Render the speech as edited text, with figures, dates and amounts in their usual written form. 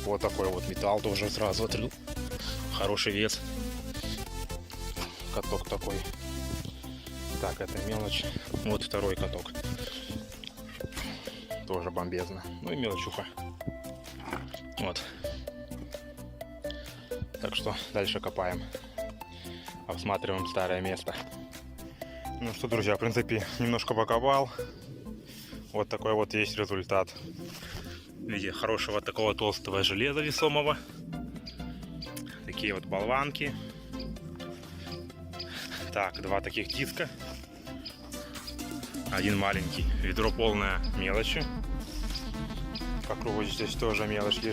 вот такой вот металл тоже сразу отрыл. Хороший вес. Каток такой. Так, это мелочь. Вот второй каток. Тоже бомбезно. Ну и мелочуха. Вот. Так что дальше копаем. Осматриваем старое место. Ну что, друзья, в принципе, немножко покопал. Вот такой вот есть результат. В виде хорошего такого толстого железа весомого. Такие вот болванки. Так, два таких диска. Один маленький. Ведро полное мелочи. По кругу здесь тоже мелочь лежит.